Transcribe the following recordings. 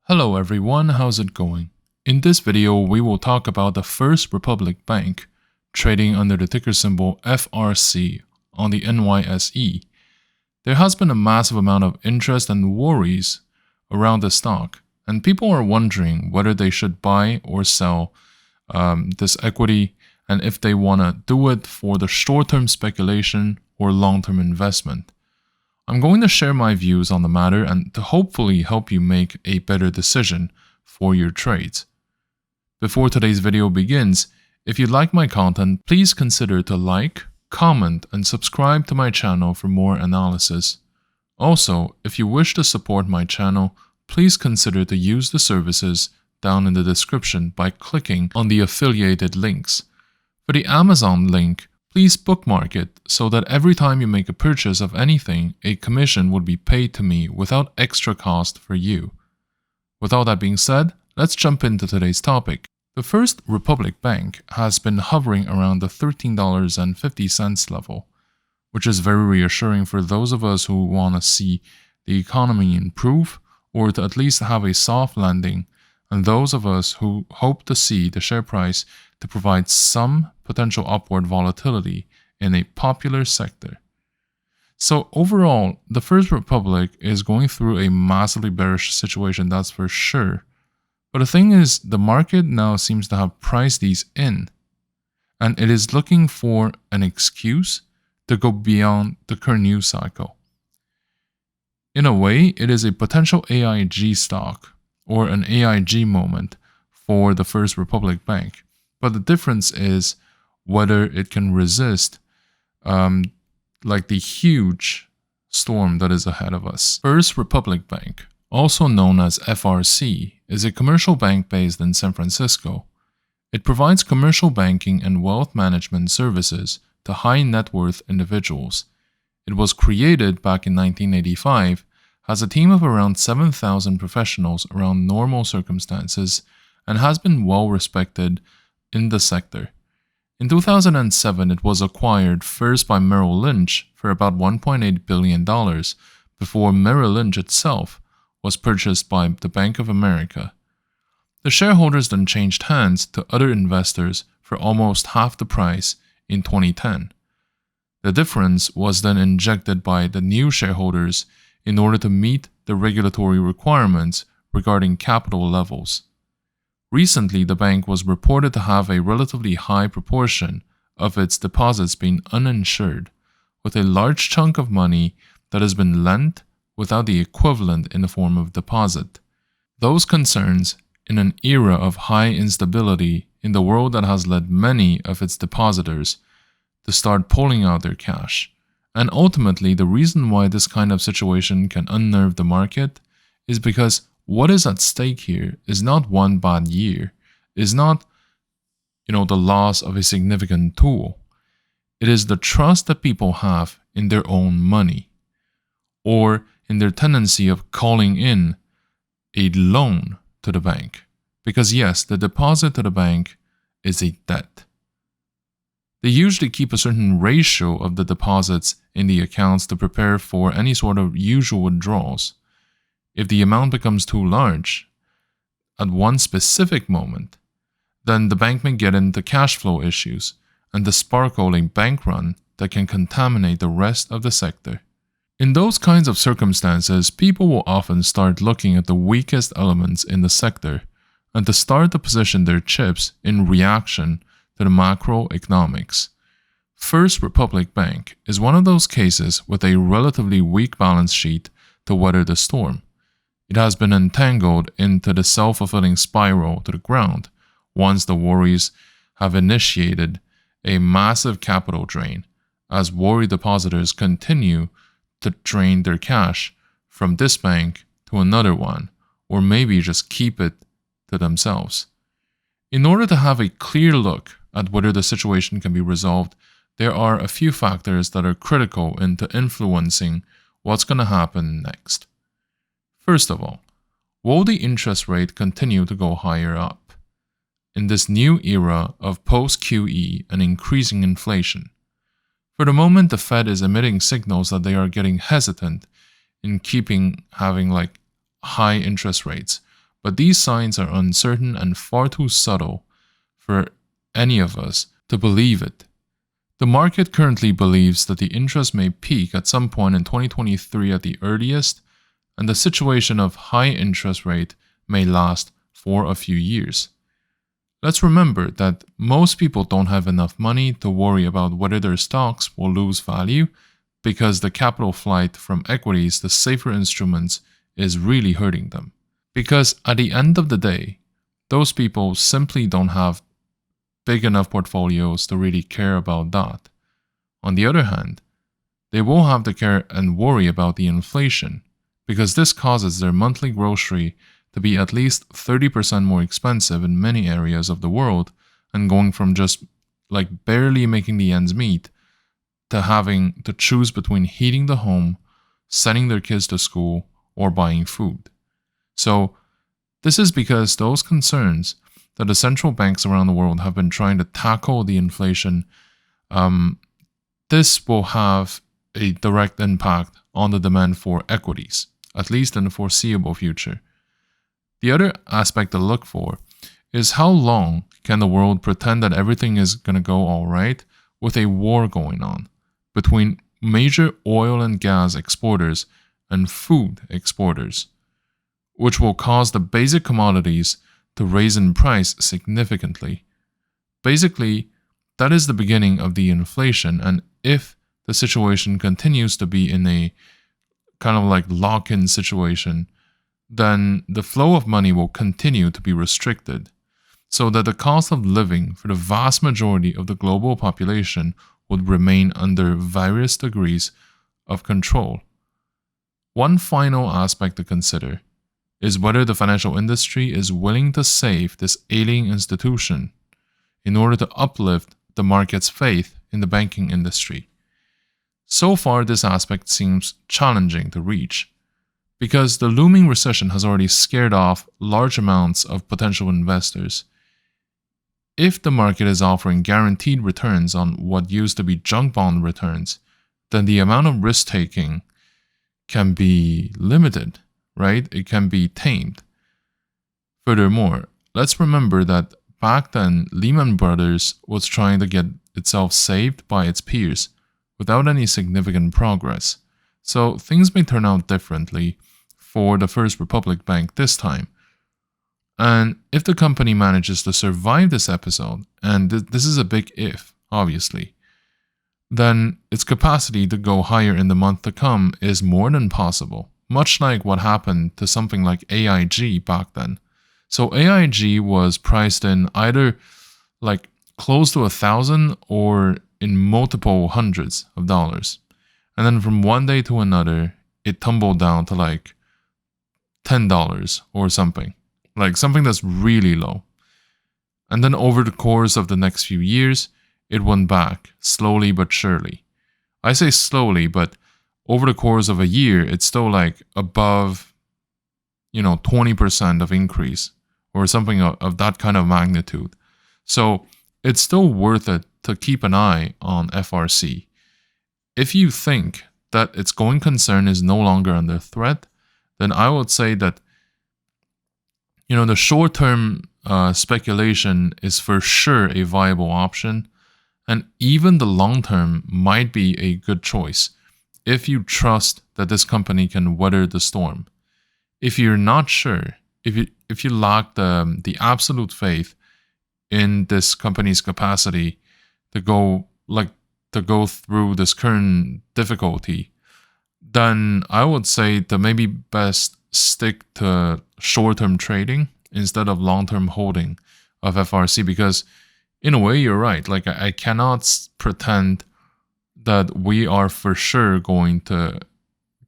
Hello everyone, how's it going? In this video, we will talk about the First Republic Bank, trading under the ticker symbol FRC on the NYSE. There has been a massive amount of interest and worries around the stock, and people are wondering whether they should buy or sell this equity, and if they want to do it for the short-term speculation or long-term investment. I'm going to share my views on the matter and to hopefully help you make a better decision for your trades. Before today's video begins, if you like my content, please consider to like, comment, and subscribe to my channel for more analysis. Also, if you wish to support my channel, please consider to use the services down in the description by clicking on the affiliated links. For the Amazon link, please bookmark it so that every time you make a purchase of anything, a commission would be paid to me without extra cost for you. With all that being said, let's jump into today's topic. The First Republic Bank has been hovering around the $13.50 level, which is very reassuring for those of us who want to see the economy improve or to at least have a soft landing, and those of us who hope to see the share price to provide some potential upward volatility in a popular sector. So overall, the First Republic is going through a massively bearish situation, that's for sure. But the thing is, the market now seems to have priced these in, and it is looking for an excuse to go beyond the current news cycle. In a way, it is a potential AIG stock or an AIG moment for the First Republic Bank. But the difference is whether it can resist like the huge storm that is ahead of us. First Republic Bank, also known as FRC, is a commercial bank based in San Francisco. It provides commercial banking and wealth management services to high net worth individuals. It was created back in 1985, has a team of around 7,000 professionals around normal circumstances, and has been well respected in the sector. In 2007, it was acquired first by Merrill Lynch for about $1.8 billion before Merrill Lynch itself was purchased by the Bank of America. The shareholders then changed hands to other investors for almost half the price in 2010. The difference was then injected by the new shareholders in order to meet the regulatory requirements regarding capital levels. Recently, the bank was reported to have a relatively high proportion of its deposits being uninsured, with a large chunk of money that has been lent without the equivalent in the form of deposit. Those concerns, in an era of high instability in the world that has led many of its depositors to start pulling out their cash. And ultimately, the reason why this kind of situation can unnerve the market is because what is at stake here is not one bad year, is not, the loss of a significant tool. It is the trust that people have in their own money, or in their tendency of calling in a loan to the bank. Because yes, the deposit to the bank is a debt. They usually keep a certain ratio of the deposits in the accounts to prepare for any sort of usual withdrawals. If the amount becomes too large at one specific moment, then the bank may get into cash flow issues and to sparkle a bank run that can contaminate the rest of the sector. In those kinds of circumstances, people will often start looking at the weakest elements in the sector and to start to position their chips in reaction to the macroeconomics. First Republic Bank is one of those cases with a relatively weak balance sheet to weather the storm. It has been entangled into the self-fulfilling spiral to the ground once the worries have initiated a massive capital drain as worried depositors continue to drain their cash from this bank to another one, or maybe just keep it to themselves. In order to have a clear look at whether the situation can be resolved, there are a few factors that are critical into influencing what's going to happen next. First of all, will the interest rate continue to go higher up in this new era of post-QE and increasing inflation? For the moment, the Fed is emitting signals that they are getting hesitant in having high interest rates, but these signs are uncertain and far too subtle for any of us to believe it. The market currently believes that the interest may peak at some point in 2023 at the earliest, and the situation of high interest rate may last for a few years. Let's remember that most people don't have enough money to worry about whether their stocks will lose value because the capital flight from equities to safer instruments is really hurting them. Because at the end of the day, those people simply don't have big enough portfolios to really care about that. On the other hand, they will have to care and worry about the inflation because this causes their monthly grocery to be at least 30% more expensive in many areas of the world, and going from just like barely making the ends meet to having to choose between heating the home, sending their kids to school, or buying food. So this is because those concerns that the central banks around the world have been trying to tackle the inflation, this will have a direct impact on the demand for equities, at least in the foreseeable future. The other aspect to look for is how long can the world pretend that everything is going to go all right with a war going on between major oil and gas exporters and food exporters, which will cause the basic commodities to raise in price significantly. Basically, that is the beginning of the inflation, and if the situation continues to be in a kind of like lock-in situation, then the flow of money will continue to be restricted, so that the cost of living for the vast majority of the global population would remain under various degrees of control. One final aspect to consider is whether the financial industry is willing to save this ailing institution in order to uplift the market's faith in the banking industry. So far, this aspect seems challenging to reach, because the looming recession has already scared off large amounts of potential investors. If the market is offering guaranteed returns on what used to be junk bond returns, then the amount of risk-taking can be limited, right? It can be tamed. Furthermore, let's remember that back then, Lehman Brothers was trying to get itself saved by its peers without any significant progress. So things may turn out differently for the First Republic Bank this time. And if the company manages to survive this episode, and this is a big if, obviously, then its capacity to go higher in the month to come is more than possible, much like what happened to something like AIG back then. So AIG was priced in either like close to 1,000 or in multiple hundreds of dollars. And then from one day to another, it tumbled down to like $10 or something. Like something that's really low. And then over the course of the next few years, it went back, slowly but surely. I say slowly, but over the course of a year, it's still like above, 20% of increase or something of that kind of magnitude. So it's still worth it to keep an eye on FRC. If you think that its going concern is no longer under threat, then I would say that the short-term speculation is for sure a viable option, and even the long-term might be a good choice if you trust that this company can weather the storm. If you're not sure, if you lack the absolute faith in this company's capacity to go through this current difficulty, then I would say to maybe best stick to short-term trading instead of long-term holding of FRC, because in a way you're right. Like I cannot pretend that we are for sure going to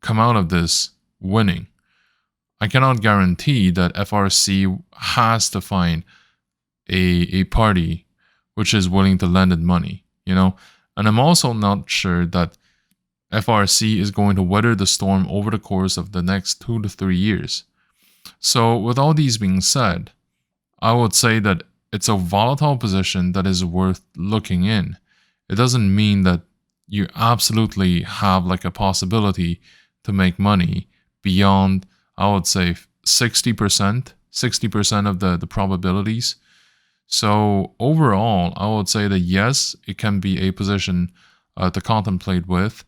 come out of this winning. I cannot guarantee that FRC has to find a party which is willing to lend it money, and I'm also not sure that FRC is going to weather the storm over the course of the next 2 to 3 years. So with all these being said, I would say that it's a volatile position that is worth looking in. It doesn't mean that you absolutely have like a possibility to make money beyond, I would say, 60%, 60% of the probabilities. So overall, I would say that yes, it can be a position to contemplate with.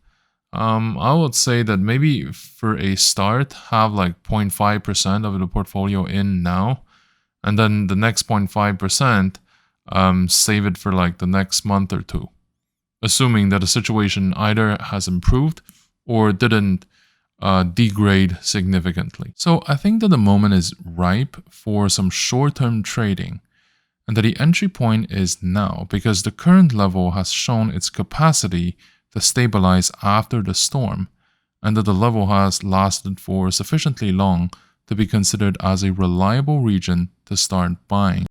I would say that maybe for a start, have like 0.5% of the portfolio in now, and then the next 0.5%, save it for like the next month or two, assuming that the situation either has improved or didn't degrade significantly. So I think that the moment is ripe for some short-term trading, and that the entry point is now because the current level has shown its capacity to stabilize after the storm, and that the level has lasted for sufficiently long to be considered as a reliable region to start buying.